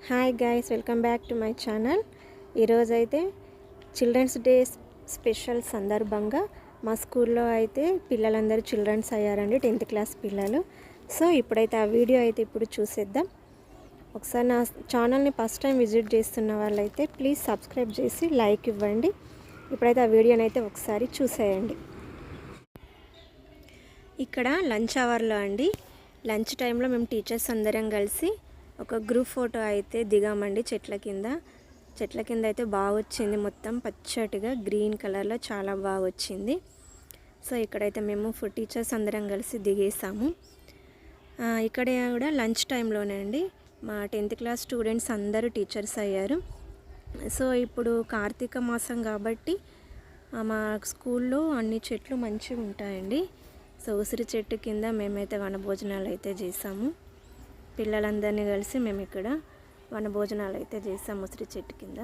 Hi guys, welcome back to my channel. ఈరోజైతే children's day special సందర్భంగా మా స్కూల్లో అయితే పిల్లలందరూ చిల్డ్రన్స్ అయ్యారండి, 10th క్లాస్ పిల్లలు. సో ఇప్పుడైతే ఆ వీడియో అయితే ఇప్పుడు చూసేద్దాం. ఒకసారి నా ఛానల్ని ఫస్ట్ టైం విజిట్ చేస్తున్న వాళ్ళైతే ప్లీజ్ సబ్స్క్రైబ్ చేసి లైక్ ఇవ్వండి. ఇప్పుడైతే ఆ వీడియోని అయితే ఒకసారి చూసేయండి. ఇక్కడ లంచ్ అవర్లో అండి, లంచ్ టైంలో మేము టీచర్స్ అందరం కలిసి ఒక గ్రూప్ ఫోటో అయితే దిగామండి. చెట్ల కింద అయితే బాగా వచ్చింది, మొత్తం పచ్చటిగా గ్రీన్ కలర్లో చాలా బాగా వచ్చింది. సో ఇక్కడైతే మేము టీచర్స్ అందరం కలిసి దిగేసాము. ఇక్కడ కూడా లంచ్ టైంలోనే అండి మా 10th క్లాస్ స్టూడెంట్స్ అందరూ టీచర్స్ అయ్యారు. సో ఇప్పుడు కార్తీక మాసం కాబట్టి మా స్కూల్లో అన్ని చెట్లు మంచిగా ఉంటాయండి. సో ఉసిరి చెట్టు కింద మేమైతే వనభోజనాలు అయితే చేసాము. పిల్లలందరినీ కలిసి మేము ఇక్కడ వనభోజనాలు అయితే చేసాము ఉసిరి చెట్టు కింద.